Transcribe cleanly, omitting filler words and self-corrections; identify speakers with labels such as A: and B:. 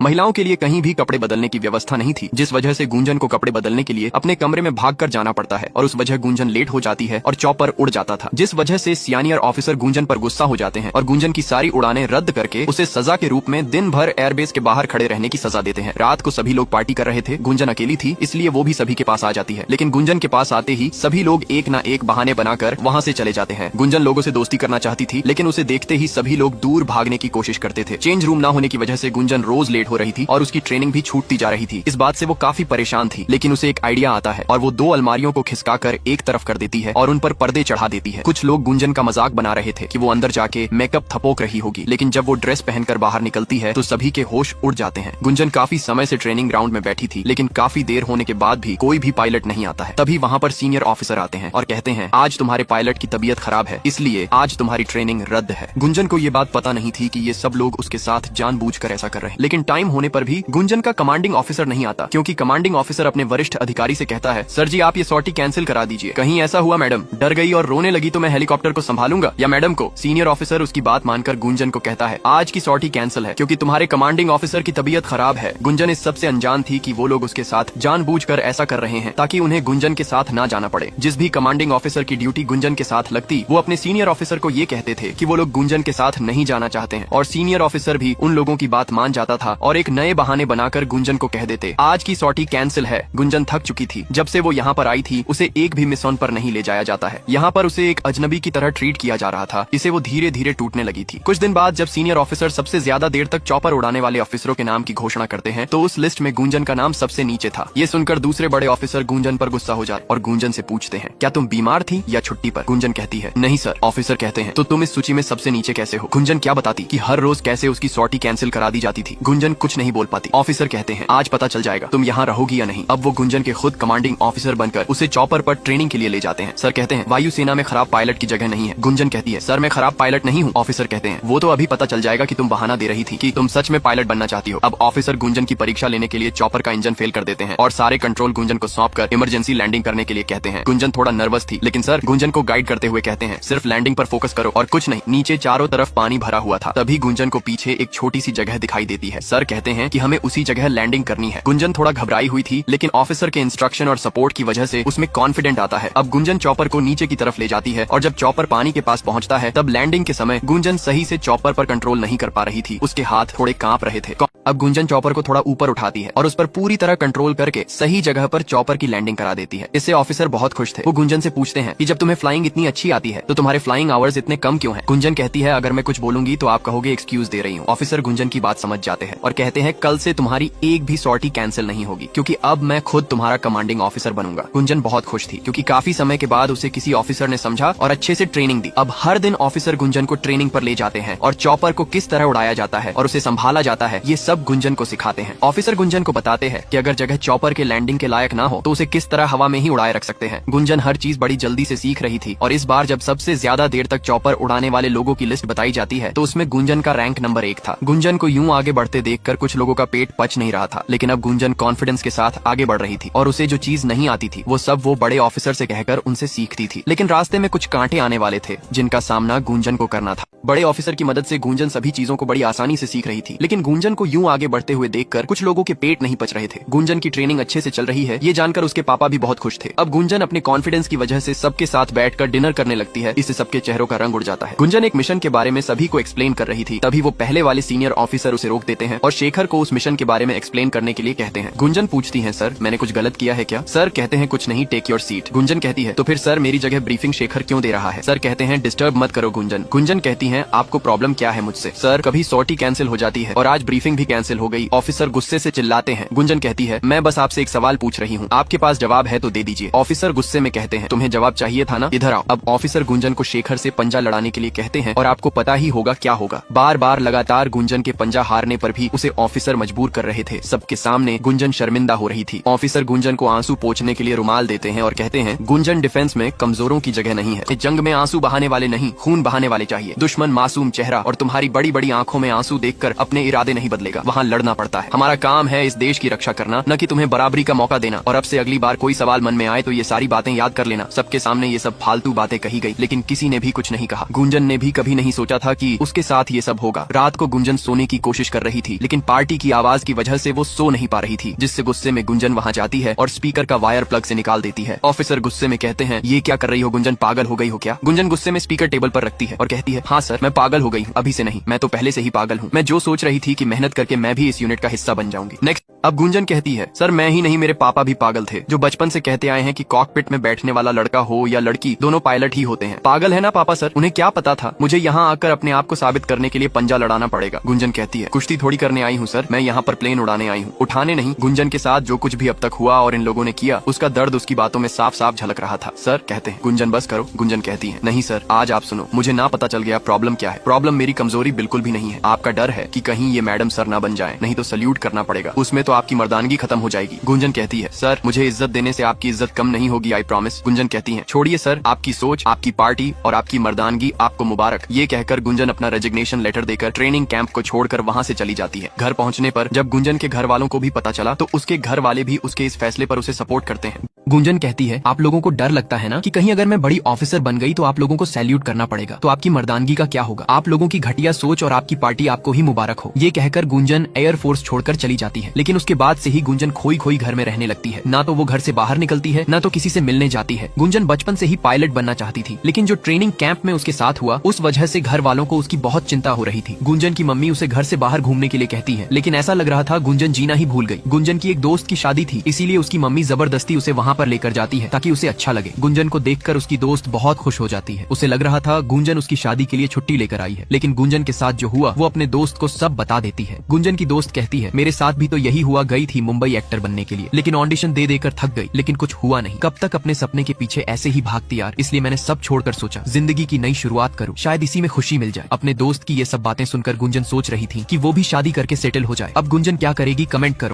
A: महिलाओं के लिए कहीं भी कपड़े बदलने की व्यवस्था नहीं थी, जिस वजह से गुंजन को कपड़े बदलने के लिए अपने कमरे में भागकर जाना पड़ता है और उस वजह गुंजन लेट हो जाती है और चॉपर उड़ जाता था, जिस वजह से सीनियर ऑफिसर गुंजन पर गुस्सा हो जाते हैं और गुंजन की सारी उड़ानें रद्द करके उसे सजा के रूप में दिन भर एयरबेस के बाहर खड़े रहने की सजा देते हैं। रात को सभी लोग पार्टी कर रहे थे, गुंजन अकेली थी, इसलिए वो भी सभी के पास आ जाती है, लेकिन गुंजन के पास आते ही सभी लोग एक ना एक बहाने बनाकर वहाँ से चले जाते हैं। गुंजन लोगों से दोस्ती करना चाहती थी, लेकिन उसे देखते ही सभी लोग दूर भागने की कोशिश करते थे। चेंज रूम ना होने की वजह से गुंजन रोज लेट हो रही थी और उसकी ट्रेनिंग भी छूटती जा रही थी। इस बात से वो काफी परेशान थी, लेकिन उसे एक आइडिया आता है और वो 2 अलमारियों को खिसकाकर एक तरफ कर देती है और उन पर पर्दे चढ़ा देती है। कुछ लोग गुंजन का मजाक बना रहे थे कि वो अंदर जाके मेकअप थपोक रही होगी, लेकिन जब वो ड्रेस पहनकर बाहर निकलती है तो सभी के होश उड़ जाते हैं। गुंजन काफी समय से ट्रेनिंग ग्राउंड में बैठी थी, लेकिन काफी देर होने के बाद भी कोई भी पायलट नहीं आता है। तभी वहाँ पर सीनियर ऑफिसर आते हैं और कहते हैं, आज तुम्हारे पायलट की तबीयत खराब है, इसलिए आज तुम्हारी ट्रेनिंग रद्द है। गुंजन को ये बात पता नहीं थी कि ये सब लोग उसके साथ जानबूझकर ऐसा कर रहे हैं, लेकिन टाइम होने पर भी गुंजन का कमांडिंग ऑफिसर नहीं आता, क्योंकि कमांडिंग ऑफिसर अपने वरिष्ठ अधिकारी से कहता है, सर जी आप ये सॉर्टी कैंसिल करा दीजिए। कहीं ऐसा हुआ मैडम डर गई और रोने लगी तो मैं हेलीकॉप्टर को संभालूंगा या मैडम को। सीनियर ऑफिसर उसकी बात मानकर गुंजन को कहता है, आज की सॉर्टी कैंसिल है क्योंकि तुम्हारे कमांडिंग ऑफिसर की तबीयत खराब है। गुंजन इस सबसे अनजान थी कि वो लोग उसके साथ जानबूझकर ऐसा कर रहे हैं ताकि उन्हें गुंजन के साथ ना जाना पड़े। जिस भी कमांडिंग ऑफिसर की ड्यूटी गुंजन के साथ लगती, वो अपने सीनियर ऑफिसर को ये कहते थे कि वो लोग गुंजन के साथ नहीं जाना चाहते हैं, और सीनियर ऑफिसर भी उन लोगों की बात मान जाता था और एक नए बहाने बनाकर गुंजन को कह देते, आज की सॉर्टी कैंसिल है। गुंजन थक चुकी थी, जब से वो यहाँ पर आई थी उसे एक भी मिशन पर नहीं ले जाया जाता है। यहाँ पर उसे एक अजनबी की तरह ट्रीट किया जा रहा था, इसे वो धीरे धीरे टूटने लगी थी। कुछ दिन बाद जब सीनियर ऑफिसर सबसे ज्यादा देर तक चॉपर उड़ाने वाले ऑफिसरों के नाम की घोषणा करते हैं तो उस लिस्ट में गुंजन का नाम सबसे नीचे था। ये सुनकर दूसरे बड़े ऑफिसर गुंजन पर गुस्सा हो जाते और गुंजन से पूछते हैं, क्या तुम बीमार थी या छुट्टी पर? गुंजन कहती है, नहीं सर। ऑफिसर कहते हैं, तो तुम इस सूची में सबसे नीचे कैसे हो? गुंजन क्या बताती कि हर रोज कैसे उसकी सॉर्टी कैंसिल करा दी जाती थी। गुंजन कुछ नहीं बोल पाती। ऑफिसर कहते हैं, आज पता चल जाएगा तुम यहाँ रहोगी या नहीं। अब वो गुंजन के खुद कमांडिंग ऑफिसर बनकर उसे चॉपर पर ट्रेनिंग के लिए ले जाते हैं। सर कहते हैं, वायुसेना में खराब पायलट की जगह नहीं है। गुंजन कहती है, सर मैं खराब पायलट नहीं हूँ। ऑफिसर कहते हैं, वो तो अभी पता चल जाएगा कि तुम बहाना दे रही थी कि तुम सच में पायलट बनना चाहती हो। अब ऑफिसर गुंजन की परीक्षा लेने के लिए चॉपर का इंजन फेल कर देते हैं और सारे कंट्रोल गुंजन को सौंपकर इमरजेंसी लैंडिंग करने के लिए कहते हैं। गुंजन थोड़ा नर्वस थी, लेकिन सर गुंजन को गाइड करते हुए कहते हैं, सिर्फ लैंडिंग पर फोकस करो और कुछ नहीं। नीचे चारों तरफ पानी भरा हुआ था। तभी गुंजन को पीछे एक छोटी सी जगह दिखाई देती है। सर कहते हैं कि हमें उसी जगह लैंडिंग करनी है। गुंजन थोड़ा घबराई हुई थी, लेकिन ऑफिसर के इंस्ट्रक्शन और सपोर्ट की वजह से उसमें कॉन्फिडेंट आता है। अब गुंजन चॉपर को नीचे की तरफ ले जाती है और जब चॉपर पानी के पास पहुंचता है तब लैंडिंग के समय गुंजन सही से चॉपर पर कंट्रोल नहीं कर पा रही थी। उसके हाथ थोड़े कांप रहे थे। अब गुंजन चॉपर को थोड़ा ऊपर उठाती है और उस पर पूरी तरह कंट्रोल करके सही जगह पर चॉपर की लैंडिंग करा देती है। इससे ऑफिसर बहुत खुश थे। वो गुंजन से पूछते हैं कि जब तुम्हें फ्लाइंग इतनी अच्छी आती है तो तुम्हारे फ्लाइंग आवर्स इतने कम क्यों हैं? गुंजन कहती है, अगर मैं कुछ बोलूंगी तो आप कहोगे एक्सक्यूज दे रही हूँ। ऑफिसर गुंजन की बात समझ जाते हैं और कहते हैं, कल से तुम्हारी एक भी सॉर्टी कैंसिल नहीं होगी क्योंकि अब मैं खुद तुम्हारा कमांडिंग ऑफिसर बनूंगा। गुंजन बहुत खुश थी क्योंकि काफी समय के बाद उसे किसी ऑफिसर ने समझा और अच्छे से ट्रेनिंग दी। अब हर दिन ऑफिसर गुंजन को ट्रेनिंग पर ले जाते हैं और चॉपर को किस तरह उड़ाया जाता है और उसे संभाला जाता है, ये सब गुंजन को सिखाते हैं। ऑफिसर गुंजन को बताते हैं कि अगर जगह चॉपर के लैंडिंग के लायक ना हो तो उसे किस तरह हवा में ही उड़ाए रख सकते हैं। गुंजन हर चीज बड़ी जल्दी से सीख रही थी और इस बार जब सबसे ज्यादा देर तक चॉपर उड़ाने वाले लोगों की लिस्ट बताई जाती है तो उसमें गुंजन का रैंक नंबर 1 था। गुंजन को यूं आगे बढ़ते देखकर कुछ लोगों का पेट पच नहीं रहा था, लेकिन अब गुंजन कॉन्फिडेंस के साथ आगे बढ़ रही थी और उसे जो चीज नहीं आती थी वो सब वो बड़े ऑफिसर से कहकर उनसे सीखती थी। लेकिन रास्ते में कुछ कांटे आने वाले थे जिनका सामना गुंजन को करना था। बड़े ऑफिसर की मदद से गुंजन सभी चीजों को बड़ी आसानी से सीख रही थी, लेकिन गुंजन को यूं आगे बढ़ते हुए देखकर कुछ लोगों के पेट नहीं पच रहे थे। गुंजन की ट्रेनिंग अच्छे से चल रही है ये जानकर उसके पापा भी बहुत खुश थे। अब गुंजन अपने कॉन्फिडेंस की वजह से सबके साथ बैठकर डिनर करने लगती है। इससे सबके चेहरों का रंग उड़ जाता है। गुंजन एक मिशन के बारे में सभी को एक्सप्लेन कर रही थी, तभी वो पहले वाले सीनियर ऑफिसर उसे रोक देते हैं और शेखर को उस मिशन के बारे में एक्सप्लेन करने के लिए कहते हैं। गुंजन पूछती है, सर मैंने कुछ गलत किया है क्या? सर कहते हैं, कुछ नहीं, टेक योर सीट। गुंजन कहती है, तो फिर सर मेरी जगह ब्रीफिंग शेखर क्यों दे रहा है? सर कहते हैं, डिस्टर्ब मत करो गुंजन। गुंजन कहती है, आपको प्रॉब्लम क्या है मुझसे? सर कभी सॉर्टी कैंसिल हो जाती है और आज ब्रीफिंग भी कैंसिल हो गई। ऑफिसर गुस्से से चिल्लाते हैं। गुंजन कहती है, मैं बस आपसे एक सवाल पूछ रही हूँ, आपके पास जवाब है तो दे दीजिए। ऑफिसर गुस्से में कहते हैं, तुम्हें जवाब चाहिए था ना, इधर आओ। अब ऑफिसर गुंजन को शेखर से पंजा लड़ाने के लिए कहते हैं और आपको पता ही होगा क्या होगा। बार बार लगातार गुंजन के पंजा हारने पर भी उसे ऑफिसर मजबूर कर रहे थे। सबके सामने गुंजन शर्मिंदा हो रही थी। ऑफिसर गुंजन को आंसू पोंछने के लिए रुमाल देते हैं और कहते हैं, गुंजन डिफेंस में कमजोरों की जगह नहीं है। जंग में आंसू बहाने वाले नहीं, खून बहाने वाले चाहिए। दुश्मन मासूम चेहरा और तुम्हारी बड़ी बड़ी आंखों में आंसू देखकर अपने इरादे नहीं बदलेगा, वहाँ लड़ना पड़ता है। हमारा काम है इस देश की रक्षा करना, न कि तुम्हें बराबरी का मौका देना। और अब से अगली बार कोई सवाल मन में आए तो ये सारी बातें याद कर लेना। सबके सामने ये सब फालतू बातें कही गई, लेकिन किसी ने भी कुछ नहीं कहा। गुंजन ने भी कभी नहीं सोचा था कि उसके साथ ये सब होगा। रात को गुंजन सोने की कोशिश कर रही थी, लेकिन लेकिन पार्टी की आवाज की वजह से वो सो नहीं पा रही थी, जिससे गुस्से में गुंजन वहाँ जाती है और स्पीकर का वायर प्लग से निकाल देती है। ऑफिसर गुस्से में कहते हैं, ये क्या कर रही हो गुंजन, पागल हो गई हो क्या? गुंजन गुस्से में स्पीकर टेबल पर रखती है और कहती है, हाँ सर, मैं पागल हो गई हूँ, अभी से नहीं, मैं तो पहले से ही पागल हूँ। मैं जो सोच रही थी कि मेहनत करके मैं भी इस यूनिट का हिस्सा बन जाऊंगी। नेक्स्ट, अब गुंजन कहती है, सर मैं ही नहीं, मेरे पापा भी पागल थे, जो बचपन से कहते आए हैं कि कॉकपिट में बैठने वाला लड़का हो या लड़की, दोनों पायलट ही होते हैं। पागल है ना पापा सर, उन्हें क्या पता था मुझे यहाँ आकर अपने आप को साबित करने के लिए पंजा लड़ाना पड़ेगा। गुंजन कहती है, कुश्ती थोड़ी करने आई हूँ सर, मैं यहाँ पर प्लेन उड़ाने आई हूँ, उठाने नहीं। गुंजन के साथ जो कुछ भी अब तक हुआ और इन लोगों ने किया, उसका दर्द उसकी बातों में साफ साफ झलक रहा था। सर कहते हैं, गुंजन बस करो। गुंजन कहती है, नहीं सर, आज आप सुनो, मुझे ना पता चल गया प्रॉब्लम क्या है। प्रॉब्लम मेरी कमजोरी बिल्कुल भी नहीं है, आपका डर है कि कहीं ये मैडम सर ना बन जाए, नहीं तो सल्यूट करना पड़ेगा, उसमें तो आपकी मर्दानगी खत्म हो जाएगी। गुंजन कहती है, सर मुझे इज्जत देने से आपकी इज्जत कम नहीं होगी, आई प्रॉमिस। गुंजन कहती है, छोड़िए सर, आपकी सोच, आपकी पार्टी और आपकी मर्दानगी आपको मुबारक। ये कहकर गुंजन अपना रेजिग्नेशन लेटर देकर ट्रेनिंग कैंप को छोड़कर वहाँ से चली जाती है। घर पहुँचने पर जब गुंजन के घर वालों को भी पता चला तो उसके घर वाले भी उसके इस फैसले पर उसे सपोर्ट करते हैं। गुंजन कहती है, आप लोगों को डर लगता है ना कि कहीं अगर मैं बड़ी ऑफिसर बन गई तो आप लोगों को सैल्यूट करना पड़ेगा, तो आपकी मर्दानगी का क्या होगा? आप लोगों की घटिया सोच और आपकी पार्टी आपको ही मुबारक हो। ये कहकर गुंजन एयरफोर्स छोड़कर चली जाती है। लेकिन उसके बाद से ही गुंजन खोई खोई घर में रहने लगती है, ना तो वो घर से बाहर निकलती है, ना तो किसी से मिलने जाती है। गुंजन बचपन से ही पायलट बनना चाहती थी, लेकिन जो ट्रेनिंग कैंप में उसके साथ हुआ, उस वजह से घर वालों को उसकी बहुत चिंता हो रही थी। गुंजन की मम्मी उसे घर से बाहर घूमने के लिए कहती है, लेकिन ऐसा लग रहा था गुंजन जीना ही भूल गई। गुंजन की एक दोस्त की शादी थी, इसीलिए उसकी मम्मी जबरदस्ती उसे वहाँ पर लेकर जाती है ताकि उसे अच्छा लगे। गुंजन को देखकर उसकी दोस्त बहुत खुश हो जाती है। उसे लग रहा था गुंजन उसकी शादी के लिए छुट्टी लेकर आई है, लेकिन गुंजन के साथ जो हुआ वो अपने दोस्त को सब बता देती है। गुंजन की दोस्त कहती है, मेरे साथ भी तो यही हुआ, गई थी मुंबई एक्टर बनने के लिए, लेकिन ऑडिशन दे देकर थक गई, लेकिन कुछ हुआ नहीं। कब तक अपने सपने के पीछे ऐसे ही भागती यार, इसलिए मैंने सब छोड़कर सोचा जिंदगी की नई शुरुआत करूं, शायद इसी में खुशी मिल जाए। अपने दोस्त की ये सब बातें सुनकर गुंजन सोच रही थी कि वो भी शादी करके सेटल हो जाए। अब गुंजन क्या करेगी, कमेंट करो।